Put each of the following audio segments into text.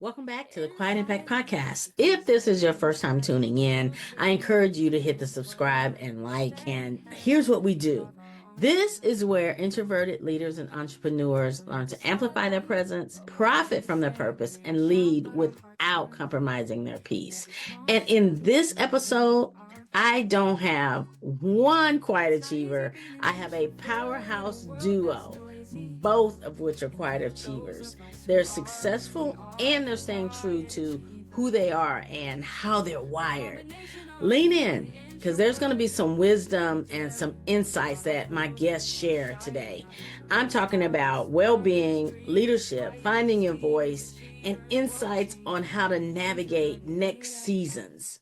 Welcome back to the Quiet Impact Podcast. If this is your first time tuning in, I encourage you to hit the subscribe and like. And here's what we do. This is where introverted leaders and entrepreneurs learn to amplify their presence, profit from their purpose, and lead without compromising their peace. And in this episode, I don't have one quiet achiever. I have a powerhouse duo, both of which are quiet achievers. They're successful and they're staying true to who they are and how they're wired. Lean in, because there's going to be some wisdom and some insights that my guests share today. I'm talking about well-being, leadership, finding your voice, and insights on how to navigate next seasons.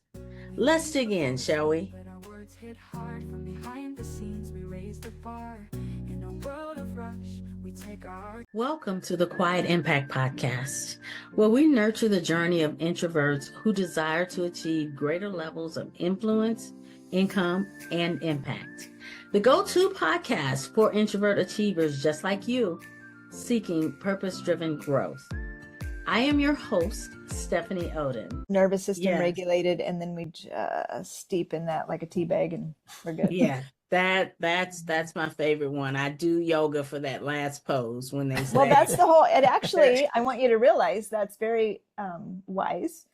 Let's dig in, shall we? Welcome to the Quiet Impact Podcast, where we nurture the journey of introverts who desire to achieve greater levels of influence, income, and impact. The go-to podcast for introvert achievers just like you, seeking purpose-driven growth. I am your host, Stephanie Oden. Nervous system regulated, and then we just steep in that like a tea bag and we're good. Yeah. That's my favorite one. I do yoga for that last pose when they say. Well, that's the whole, and actually, I want you to realize that's very wise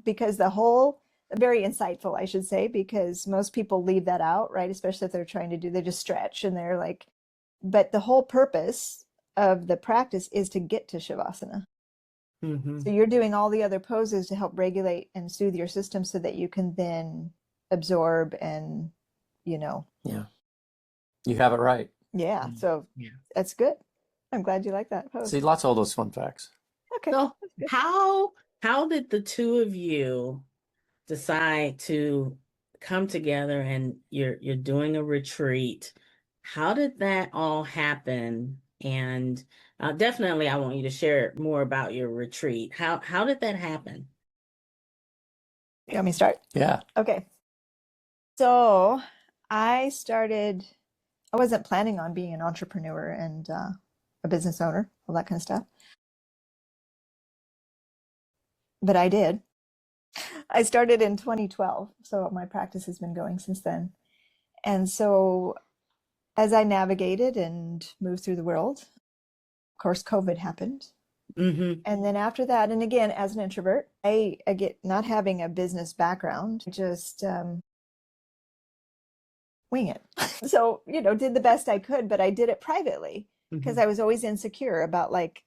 because very insightful, I should say, because most people leave that out, right? Especially if they're they just stretch and they're like, but the whole purpose of the practice is to get to Shavasana. Mm-hmm. So you're doing all the other poses to help regulate and soothe your system so that you can then absorb and Yeah, you have it right. Yeah, so that's good. I'm glad you like that pose. See, lots of all those fun facts. Okay. So how did the two of you decide to come together and you're doing a retreat? How did that all happen? And definitely I want you to share more about your retreat. How did that happen? You want me to start? Yeah. Okay. So I wasn't planning on being an entrepreneur and a business owner, all that kind of stuff. But I did. I started in 2012, so my practice has been going since then. And so as I navigated and moved through the world, of course, COVID happened. Mm-hmm. And then after that, and again, as an introvert, I get not having a business background, just wing it. So, did the best I could, but I did it privately because I was always insecure about like,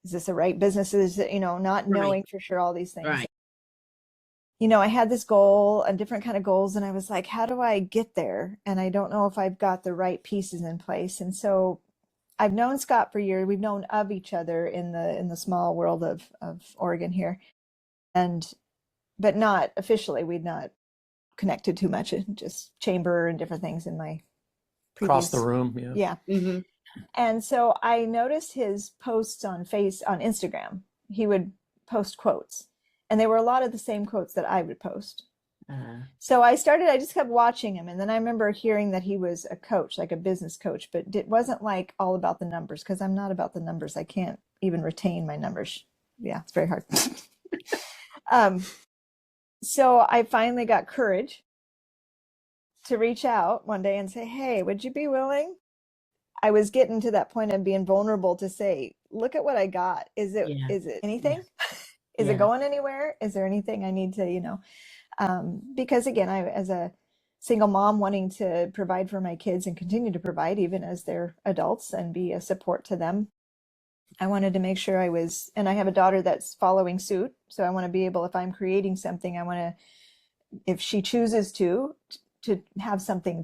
is this the right business? Is not knowing for sure all these things. Right. I had this goal and different kind of goals, and I was like, how do I get there? And I don't know if I've got the right pieces in place. And so I've known Scott for years. We've known of each other in the small world of Oregon here. But not officially. We'd not connected too much, just chamber and different things in my previous... Across the room. Yeah. Mm-hmm. And so I noticed his posts on Instagram. He would post quotes, and they were a lot of the same quotes that I would post. So I just kept watching him. And then I remember hearing that he was a coach, like a business coach, but it wasn't like all about the numbers, because I'm not about the numbers. I can't even retain my numbers. Yeah, it's very hard. So I finally got courage to reach out one day and say, hey, would you be willing? I was getting to that point of being vulnerable to say, look at what I got. Is it anything? Yeah. Is it going anywhere? Is there anything I need to, because again, I, as a single mom wanting to provide for my kids and continue to provide even as they're adults and be a support to them, I wanted to make sure and I have a daughter that's following suit. So I want to be able, if I'm creating something, I want to, if she chooses to have something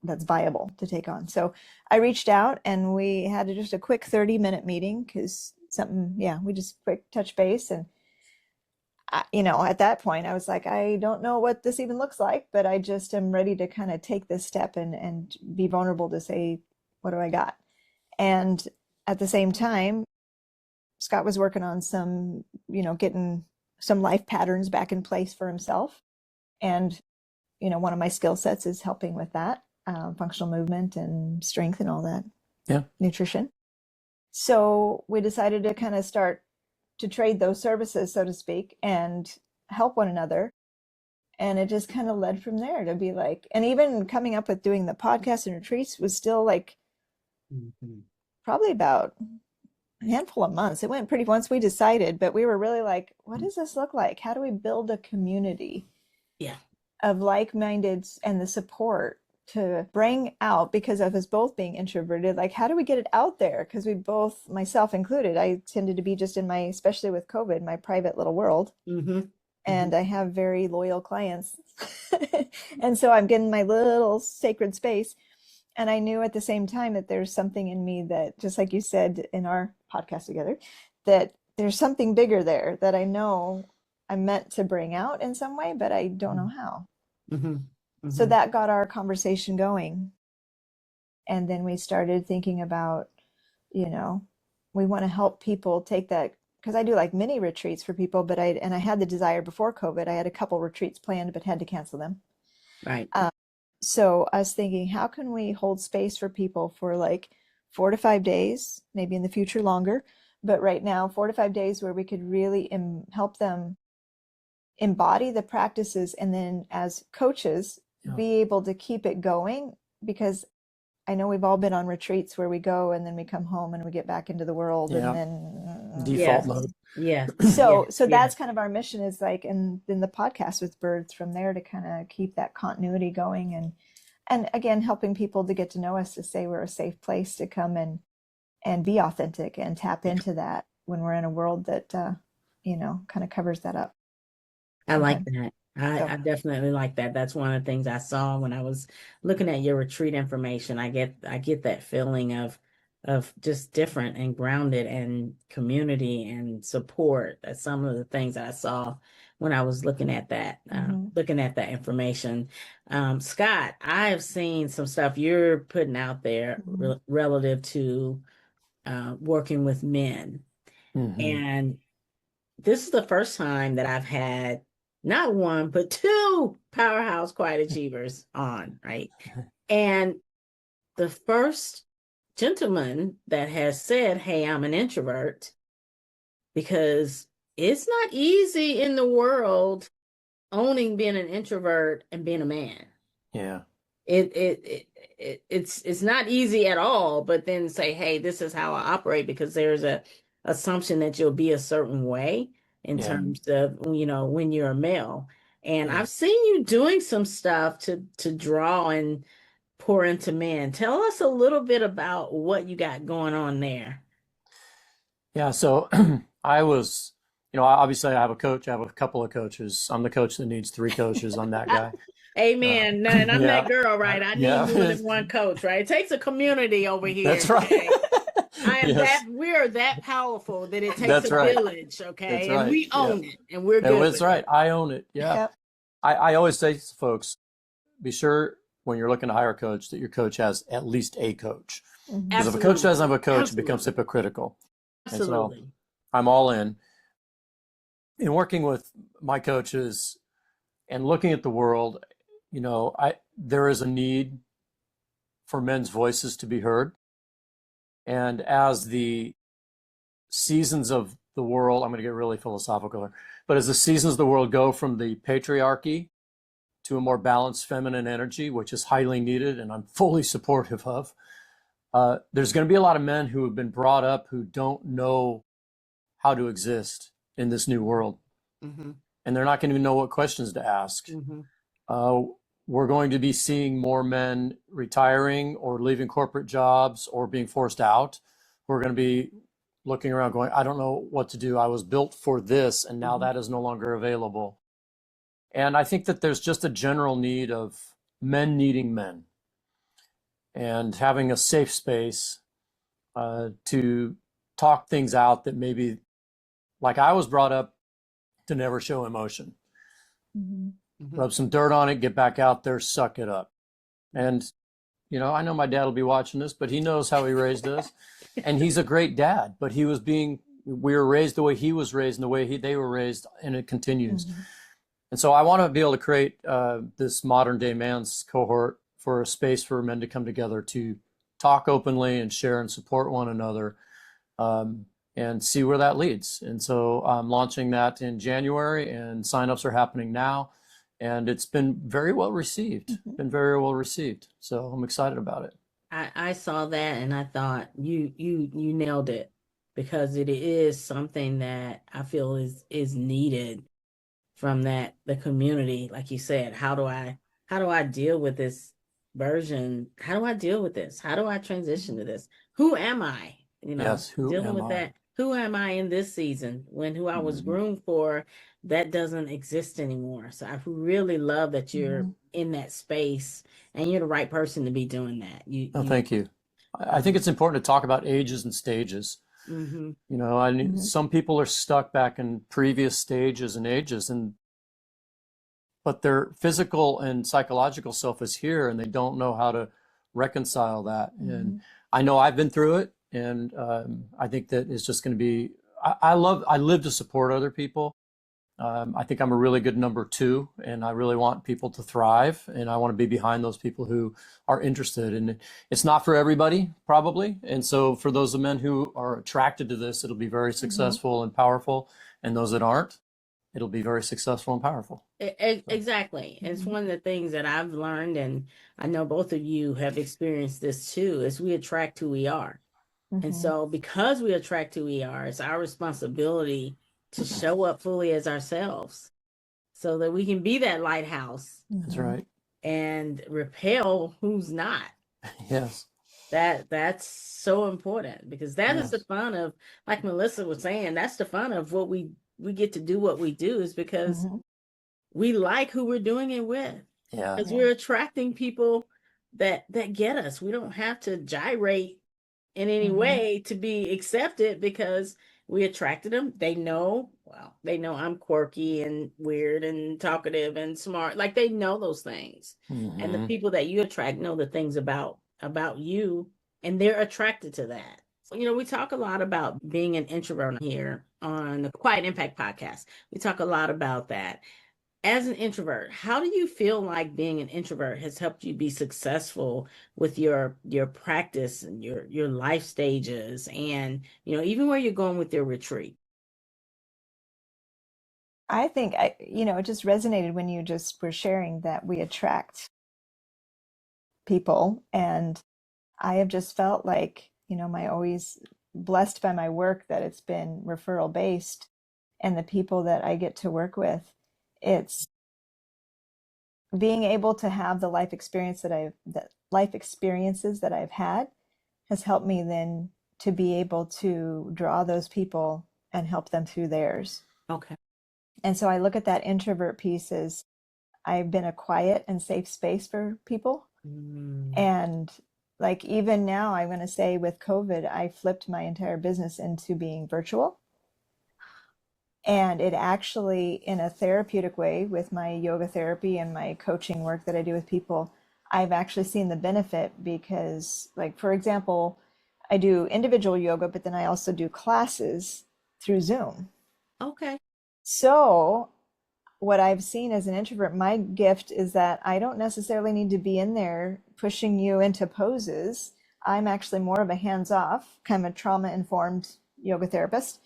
that's viable to take on. So I reached out and we had just a quick 30-minute meeting because we just quick touch base. And, at that point I was like, I don't know what this even looks like, but I just am ready to kind of take this step and be vulnerable to say, what do I got? And at the same time, Scott was working on some, getting some life patterns back in place for himself. And, one of my skill sets is helping with that, functional movement and strength and all that. Yeah. Nutrition. So we decided to kind of start to trade those services, so to speak, and help one another. And it just kind of led from there to be like, and even coming up with doing the podcast and retreats was still like probably about a handful of months. It went pretty once we decided, but we were really like, what does this look like? How do we build a community Yeah. of like-minded and the support to bring out, because of us both being introverted, like how do we get it out there? Because we both, myself included, I tended to be just in my, especially with COVID, my private little world. And I have very loyal clients. And so I'm getting my little sacred space. And I knew at the same time that there's something in me that, just like you said in our podcast together, that there's something bigger there that I know I'm meant to bring out in some way, but I don't know how. So that got our conversation going. And then we started thinking about, you know, we want to help people take that, because I do like mini retreats for people, but I had the desire before COVID. I had a couple retreats planned, but had to cancel them. Right. So I was thinking, how can we hold space for people for like 4 to 5 days, maybe in the future longer, but right now 4 to 5 days where we could really help them embody the practices, and then as coaches be able to keep it going. Because I know we've all been on retreats where we go and then we come home and we get back into the world and then default mode. Yeah. So that's kind of our mission, is like, and then the podcast with Birds from there to kind of keep that continuity going, and again helping people to get to know us, to say we're a safe place to come and be authentic and tap into that when we're in a world that you know, kind of covers that up. I like that. I definitely like that. That's one of the things I saw when I was looking at your retreat information. I get that feeling of just different and grounded and community and support. That's some of the things I saw when I was looking at that, information. Scott, I have seen some stuff you're putting out there relative to working with men. And this is the first time that I've had not one, but two powerhouse quiet achievers on, right? And the first gentleman that has said, hey, I'm an introvert, because it's not easy in the world owning being an introvert and being a man. Yeah. It's not easy at all, but then say, hey, this is how I operate, because there's a assumption that you'll be a certain way in terms of, you know, when you're a male. And I've seen you doing some stuff to draw and pour into men. Tell us a little bit about what you got going on there. Yeah. So I was, you know, obviously I have a coach. I have a couple of coaches. I'm the coach that needs 3 coaches. I'm that guy. Amen. And I'm that girl, right? I need more than one coach, right? It takes a community over here. That's right. Okay? We're that powerful that it takes a village, okay? And we own it, and we're good. That's right. I own it. Yeah. Yep. I always say to folks, be sure when you're looking to hire a coach that your coach has at least a coach. Because if a coach doesn't have a coach, it becomes hypocritical. Absolutely. And so I'm all in working with my coaches and looking at the world. You know, there is a need for men's voices to be heard. And as the seasons of the world, I'm going to get really philosophical here, but as the seasons of the world go from the patriarchy to a more balanced feminine energy, which is highly needed and I'm fully supportive of, there's going to be a lot of men who have been brought up who don't know how to exist in this new world. And they're not going to know what questions to ask. We're going to be seeing more men retiring or leaving corporate jobs or being forced out. We're going to be looking around going, I don't know what to do. I was built for this, and now that is no longer available. And I think that there's just a general need of men needing men and having a safe space to talk things out that maybe, like I was brought up to never show emotion. Rub some dirt on it, get back out there, suck it up. And, you know, I know my dad will be watching this, but he knows how he raised us. And he's a great dad, but we were raised the way he was raised and the way they were raised, and it continues. And so I want to be able to create this modern day man's cohort for a space for men to come together to talk openly and share and support one another. and see where that leads. And so I'm launching that in January, and signups are happening now. And it's been very well received, been very well received. So I'm excited about it. I saw that and I thought you nailed it, because it is something that I feel is needed from the community. Like you said, how do I deal with this version? How do I deal with this? How do I transition to this? Who am I? Yes, who Dealing am with I? that. Who am I in this season when who I was groomed for, that doesn't exist anymore. So I really love that you're in that space, and you're the right person to be doing that. Oh, thank you. I think it's important to talk about ages and stages. Mm-hmm. Some people are stuck back in previous stages and ages, but their physical and psychological self is here, and they don't know how to reconcile that. And I know I've been through it, and I think that it's just going to be. I live to support other people. I think I'm a really good number two, and I really want people to thrive, and I want to be behind those people who are interested. And it's not for everybody, probably. And so for those men who are attracted to this, it'll be very successful and powerful. And those that aren't, it'll be very successful and powerful. Exactly. It's one of the things that I've learned, and I know both of you have experienced this too, is we attract who we are. And so because we attract who we are, it's our responsibility to show up fully as ourselves so that we can be that lighthouse. That's right. And repel who's not. Yes. That's so important, because that is the fun of, like Melissa was saying, that's the fun of what we get to do what we do, is because we like who we're doing it with. Yeah. Because we're attracting people that get us. We don't have to gyrate in any way to be accepted, because we attracted them. They know I'm quirky and weird and talkative and smart. Like, they know those things. And the people that you attract know the things about you, and they're attracted to that. So, we talk a lot about being an introvert here on the Quiet Impact podcast. We talk a lot about that. As an introvert, how do you feel like being an introvert has helped you be successful with your practice and your life stages, and even where you're going with your retreat? I think it just resonated when you just were sharing that we attract people. And I have just felt like, my always blessed by my work that it's been referral based, and the people that I get to work with, it's being able to have the life experiences that I've had has helped me then to be able to draw those people and help them through theirs. Okay. And so I look at that introvert piece as I've been a quiet and safe space for people. And like, even now, I'm going to say with COVID, I flipped my entire business into being virtual. And it actually, in a therapeutic way, with my yoga therapy and my coaching work that I do with people, I've actually seen the benefit, because, like, for example, I do individual yoga, but then I also do classes through Zoom. Okay. So what I've seen as an introvert, my gift is that I don't necessarily need to be in there pushing you into poses. I'm actually more of a hands-off, kind of trauma-informed yoga therapist.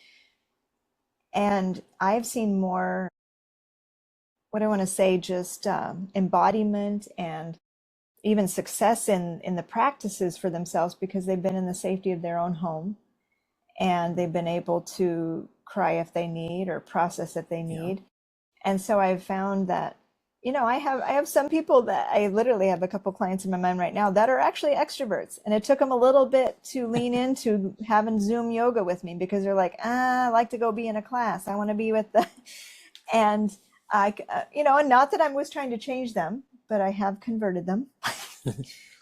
And I've seen more, what I want to say, just embodiment and even success in the practices for themselves, because they've been in the safety of their own home, and they've been able to cry if they need, or process if they need. And so I've found that, I have some people that I literally have a couple clients in my mind right now that are actually extroverts. And it took them a little bit to lean into having Zoom yoga with me, because they're like, I like to go be in a class. I want to be with the, and and not that I was trying to change them, but I have converted them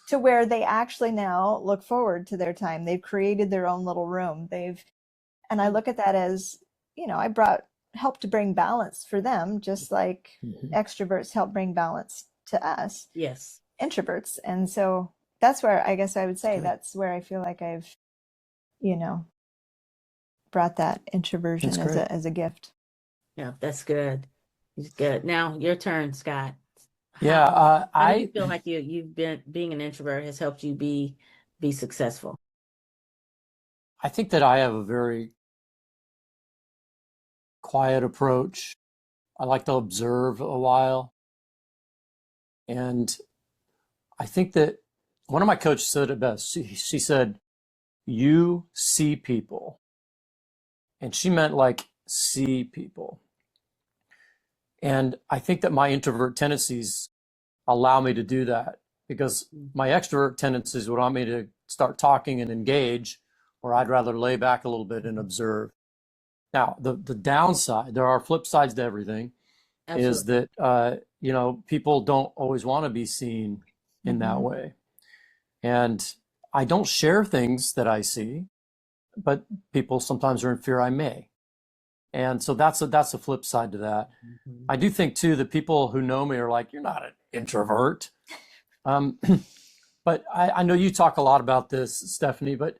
to where they actually now look forward to their time. They've created their own little room. And I look at that as, I help to bring balance for them, just like extroverts help bring balance to us, introverts. And so that's where I guess I would say that's where I feel like I've, brought that introversion as a gift. Yeah, that's good. It's good. Now your turn, Scott. How do you feel like you've been being an introvert has helped you be successful? I think that I have a very quiet approach. I like to observe a while. And I think that one of my coaches said it best. She said, you see people. And she meant like see people. And I think that my introvert tendencies allow me to do that, because my extrovert tendencies would want me to start talking and engage, or I'd rather lay back a little bit and observe. Now, the downside, there are flip sides to everything, is Absolutely. that, people don't always want to be seen in that way. And I don't share things that I see, but people sometimes are in fear I may. And so that's a flip side to that. I do think too that people who know me are like, you're not an introvert. But I know you talk a lot about this, Stephanie, but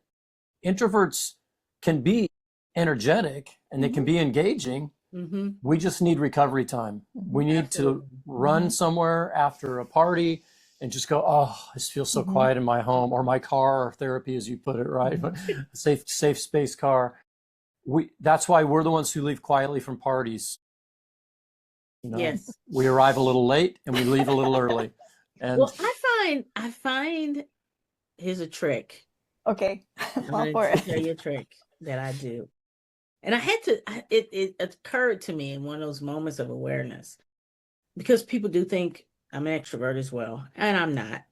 introverts can be energetic and they can be engaging. We just need recovery time. We need to run somewhere after a party and just go, oh, I just feel so quiet in my home or my car, or therapy, as you put it, right? Safe space car. That's why we're the ones who leave quietly from parties. Yes. We arrive a little late and we leave a little early. And well, I find here's a trick. Okay. I'm going to tell you a trick that I do. And I had to, it occurred to me in one of those moments of awareness, because people do think I'm an extrovert as well, and I'm not.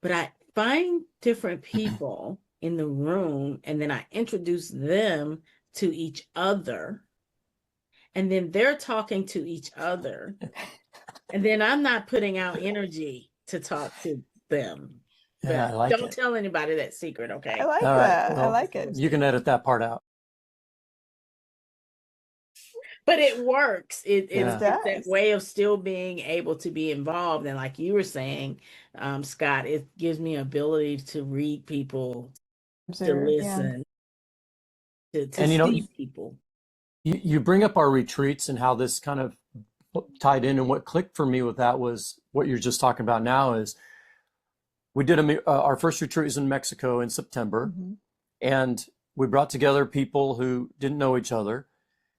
But I find different people in the room, and then I introduce them to each other, and then they're talking to each other, and then I'm not putting out energy to talk to them. Yeah, I like don't it. tell anybody that secret, okay? I like All that. right, well, I like it. You can edit that part out. But it works. It's does. that way of still being able to be involved. And like you were saying, Scott, it gives me ability to read people, to listen, to And see people. You bring up our retreats and how this kind of tied in, and what clicked for me with that was what you're just talking about now is we did our first retreat was in Mexico in September, and we brought together people who didn't know each other.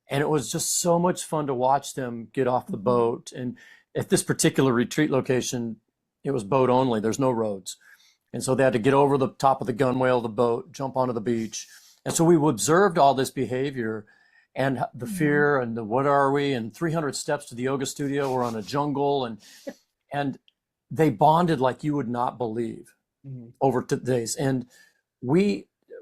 And it was just so much fun to watch them get off the boat. And at this particular retreat location, it was boat only. There's no roads. And so they had to get over the top of the gunwale of the boat, jump onto the beach. And so we observed all this behavior and the fear and the what are we, and 300 steps to the yoga studio. We're on a jungle. And they bonded like you would not believe over days. And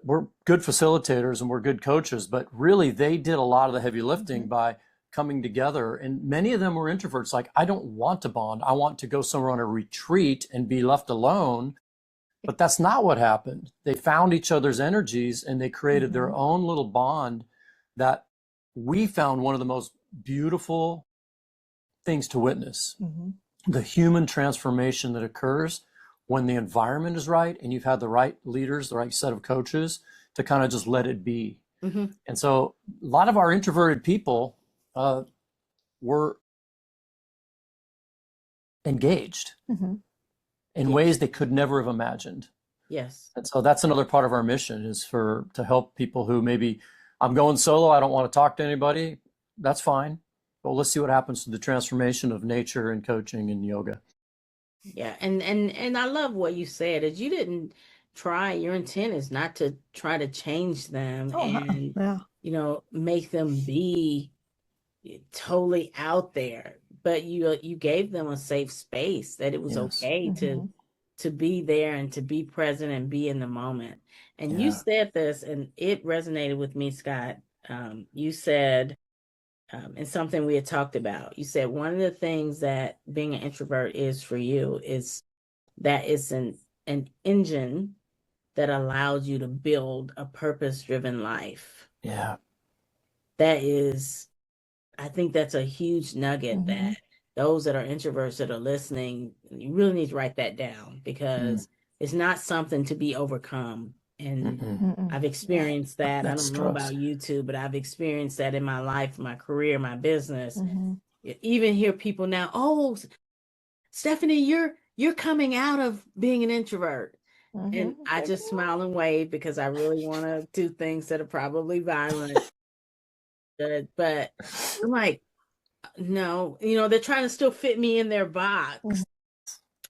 we're good facilitators and we're good coaches, but really they did a lot of the heavy lifting by coming together. And many of them were introverts. Like, I don't want to bond. I want to go somewhere on a retreat and be left alone. But that's not what happened. They found each other's energies and they created their own little bond that we found one of the most beautiful things to witness. The human transformation that occurs when the environment is right and you've had the right leaders, the right set of coaches to kind of just let it be. And so a lot of our introverted people were engaged in ways they could never have imagined. Yes. And so that's another part of our mission, is to help people who maybe, I'm going solo, I don't want to talk to anybody. That's fine. But let's see what happens to the transformation of nature and coaching and yoga. Yeah, and I love what you said, is you didn't try, your intent is not to try to change them and make them be totally out there, but you gave them a safe space, that it was okay to be there and to be present and be in the moment. And you said this, and it resonated with me, Scott. You said, and something we had talked about. You said one of the things that being an introvert is for you is that it's an engine that allows you to build a purpose-driven life. Yeah. That is, I think that's a huge nugget that those that are introverts that are listening, you really need to write that down, because it's not something to be overcome. And I've experienced that. I don't know about you too, but I've experienced that in my life, my career, my business. Even hear people now, oh, Stephanie, you're coming out of being an introvert. And I just smile and wave, because I really want to do things that are probably violent. good. But I'm like, no, they're trying to still fit me in their box. Mhm.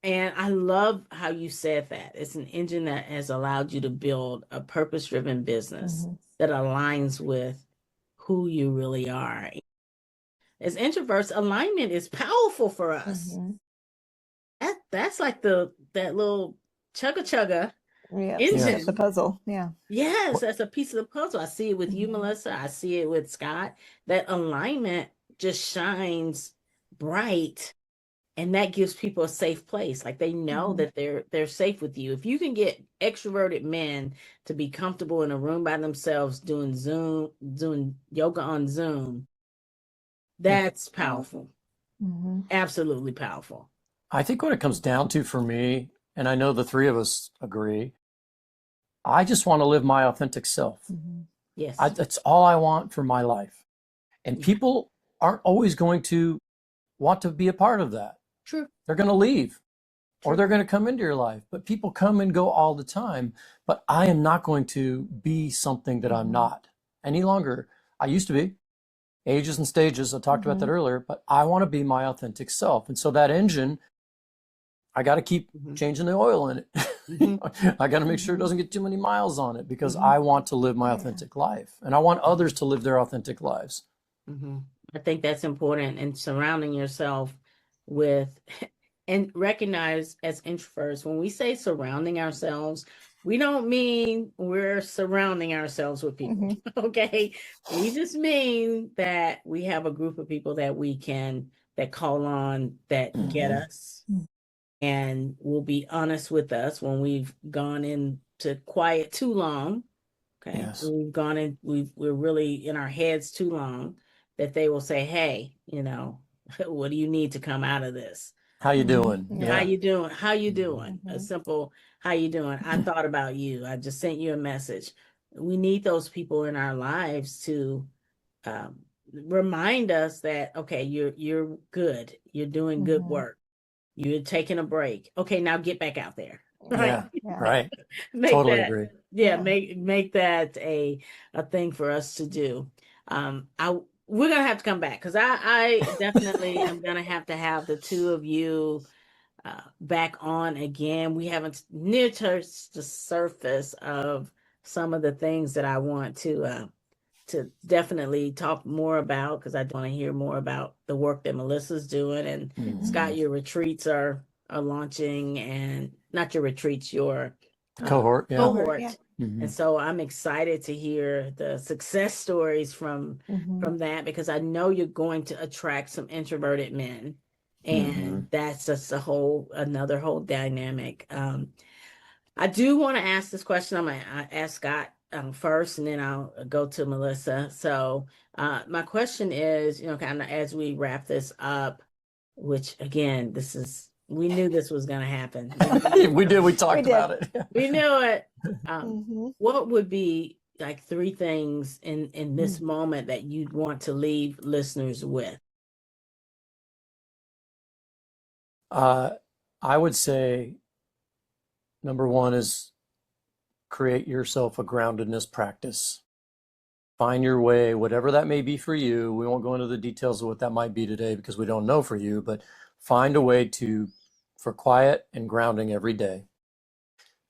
And I love how you said that. It's an engine that has allowed you to build a purpose-driven business Mhm. that aligns with who you really are. As introverts, alignment is powerful for us. Mhm. That's like that little chugga Yeah, piece of engine. the puzzle. Yeah. Yes, that's a piece of the puzzle. I see it with you, Mhm. Melissa. I see it with Scott. That alignment just shines bright, and that gives people a safe place. Like they know Mhm. that they're safe with you. If you can get extroverted men to be comfortable in a room by themselves doing yoga on Zoom, that's powerful. Mhm. Absolutely powerful. I think what it comes down to for me, and I know the three of us agree, I just want to live my authentic self. Mhm. Yes. That's all I want for my life. And Yeah. people aren't always going to want to be a part of that. True. They're going to leave or True. they're going to come into your life. But people come and go all the time. But I am not going to be something that I'm Mhm. not any longer. I used to be. Ages and stages. I talked about that Mhm. earlier, but I want to be my authentic self. And so that engine, I got to keep Mhm. changing the oil in it. Mhm. I got to make sure it Mhm. doesn't get too many miles on it because Mhm. I want to live my Yeah. authentic life and I want others to live their authentic lives. Mm-hmm. I think that's important, and surrounding yourself with and recognize as introverts, when we say surrounding ourselves, we don't mean we're surrounding ourselves with people. Mhm. Okay. We just mean that we have a group of people that call on, that get Mhm. us Mhm. and will be honest with us when we've gone into quiet too long. Okay. Yes. We've gone in, we're really in our heads too long, that they will say, hey, what do you need to come out of this? How you Mhm. doing? How Yeah. Yeah. you doing? How you doing? A Mhm. simple, how you doing? I thought about you. I just sent you a message. We need those people in our lives to um, remind us that, okay, you're good. You're doing good Mhm. work. You're taking a break. Okay, now get back out there. Right. Yeah. Yeah. Right. Make Totally that, agree. yeah, Yeah. make that a thing for us to do. I We're gonna have to come back because I definitely am gonna have to have the two of you back on again. We haven't near touched the surface of some of the things that I want to definitely talk more about, because I want to hear more about the work that Melissa's doing. And Mhm. Scott, your retreats are launching, and not your retreats, your The cohort. Yeah. Cohort. Yeah. cohort. And Mhm. so I'm excited to hear the success stories Mhm. from that, because I know you're going to attract some introverted men, and Mhm. that's just another whole dynamic. I do want to ask this question. I'm going to ask Scott first, and then I'll go to Melissa. So, my question is, kind of as we wrap this up, which again, we knew this was going to happen. We did. We We talked did. about it. We knew it. Mhm. What would be like three things in this Mhm. moment that you'd want to leave listeners with? Uh, I would say number one is create yourself a groundedness practice. Find your way, whatever that may be for you. We won't go into the details of what that might be today because we don't know for you, but find a way for quiet and grounding every day.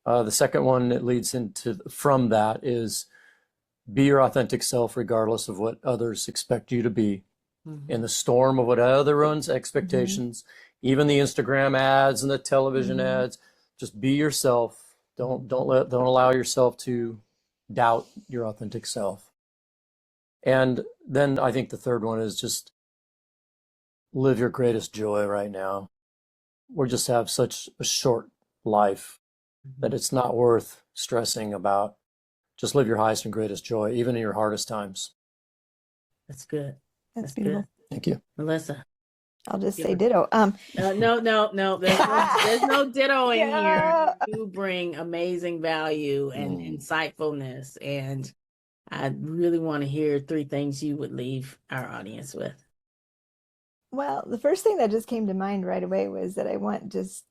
The second one that leads into from that is be your authentic self regardless of what others expect you to be. In the storm of what everyone's Mhm. expectations, even the Instagram ads and the television Mhm. ads, just be yourself. Don't allow yourself to doubt your authentic self. And then I think the third one is just live your greatest joy right now. We just have such a short life that it's not worth stressing about. Just live your highest and greatest joy, even in your hardest times. That's good. That's That's good. beautiful. Thank you. Melissa. I'll just say Yeah. ditto. No. There's no dittoing here. Yeah. You bring amazing value and insightfulness, and I really want to hear three things you would leave our audience with. Well, the first thing that just came to mind right away was that I want just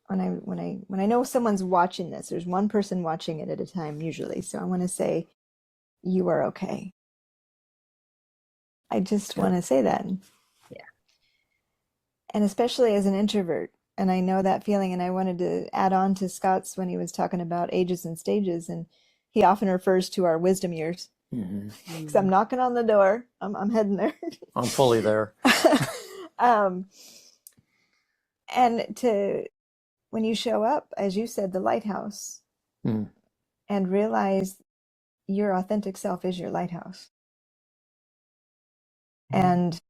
when I know someone's watching this, there's one person watching it at a time usually. So I want to say you are okay. I just want to say that. Yeah. And especially as an introvert. And I know that feeling. And I wanted to add on to Scott's when he was talking about ages and stages. And he often refers to our wisdom years. Because I'm knocking on the door. I'm heading there. I'm fully there. And when you show up, as you said, the lighthouse, and realize your authentic self is your lighthouse. And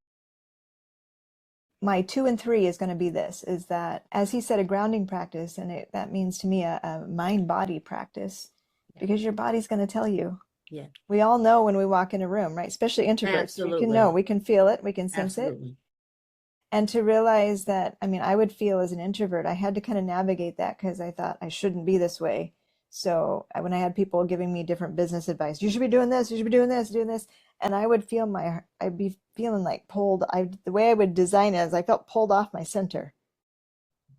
my 2 and 3 is going to be this, is that, as he said, a grounding practice, and that means to me a mind-body practice, because your body's going to tell you. Yeah. We all know when we walk in a room, right? Especially introverts. Absolutely. We can know, we can feel it, we can sense Absolutely. it. And to realize that, I mean, I would feel as an introvert, I had to kind of navigate that because I thought I shouldn't be this way. So when I had people giving me different business advice, you should be doing this, you should be doing this, doing this. And I would feel I'd be feeling like pulled. The way I would design it is I felt pulled off my center.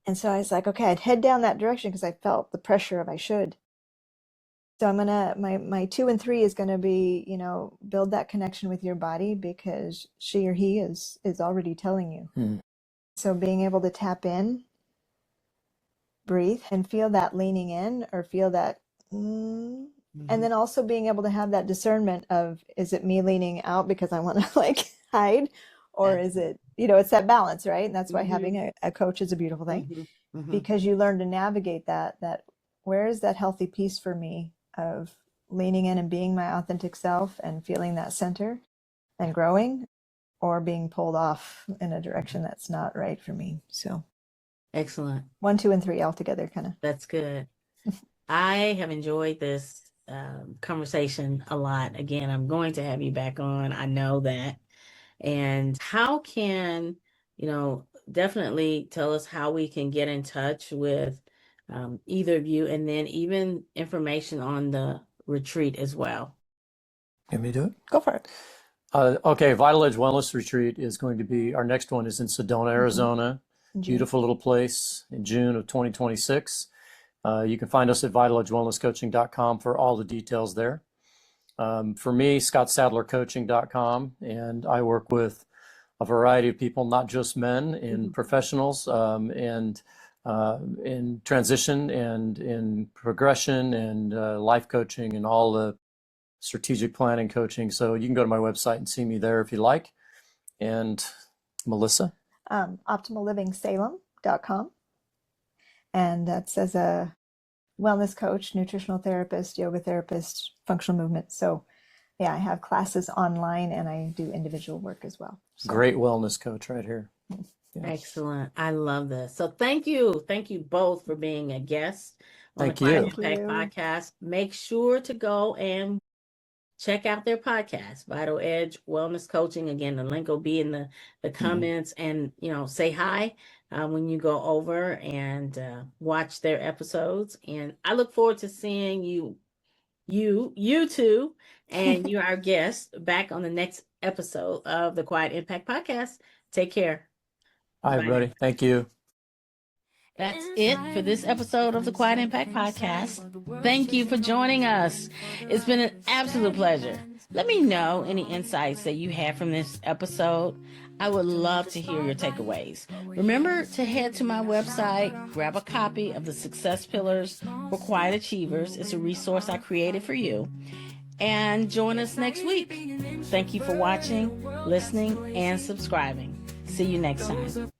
And so I was like, okay, I'd head down that direction because I felt the pressure of I should. So I'm my 2 and 3 is gonna be, build that connection with your body because she or he is already telling you. So being able to tap in, breathe, and feel that leaning in or feel that, and then also being able to have that discernment of, is it me leaning out because I want to like hide, or is it, it's that balance, right? And that's why having a coach is a beautiful thing, because you learn to navigate that where is that healthy piece for me of leaning in and being my authentic self and feeling that center and growing, or being pulled off in a direction that's not right for me. So Excellent. 1, 2, and 3 all together, kind of. That's good. I have enjoyed this conversation a lot. Again, I'm going to have you back on. I know that. And how can, definitely tell us how we can get in touch with either of you, and then even information on the retreat as well. Let me do it. Go for it. Okay, Vital Edge Wellness Retreat is going to be, our next one is in Sedona, Arizona. Beautiful little place in June of 2026. You can find us at vitaledgewellnesscoaching.com for all the details there. For me, scottsadlercoaching.com, and I work with a variety of people, not just men, in professionals, and in transition and in progression and life coaching and all the strategic planning coaching. So you can go to my website and see me there if you like. And Melissa? OptimalLivingSalem.com. And that's as a wellness coach, nutritional therapist, yoga therapist, functional movement. So yeah, I have classes online and I do individual work as well. So. Great wellness coach right here. Yeah. Excellent. I love this. So thank you. Thank you both for being a guest on the Quiet Impact Podcast. Make sure to go and check out their podcast, Vital Edge Wellness Coaching. Again, the link will be in the comments, and say hi when you go over and watch their episodes. And I look forward to seeing you two, and you're our guest back on the next episode of the Quiet Impact Podcast. Take care. Bye, everybody. Thank you. That's it for this episode of the Quiet Impact Podcast. Thank you for joining us. It's been an absolute pleasure. Let me know any insights that you had from this episode. I would love to hear your takeaways. Remember to head to my website, grab a copy of the Success Pillars for Quiet Achievers. It's a resource I created for you. And join us next week. Thank you for watching, listening, and subscribing. See you next time.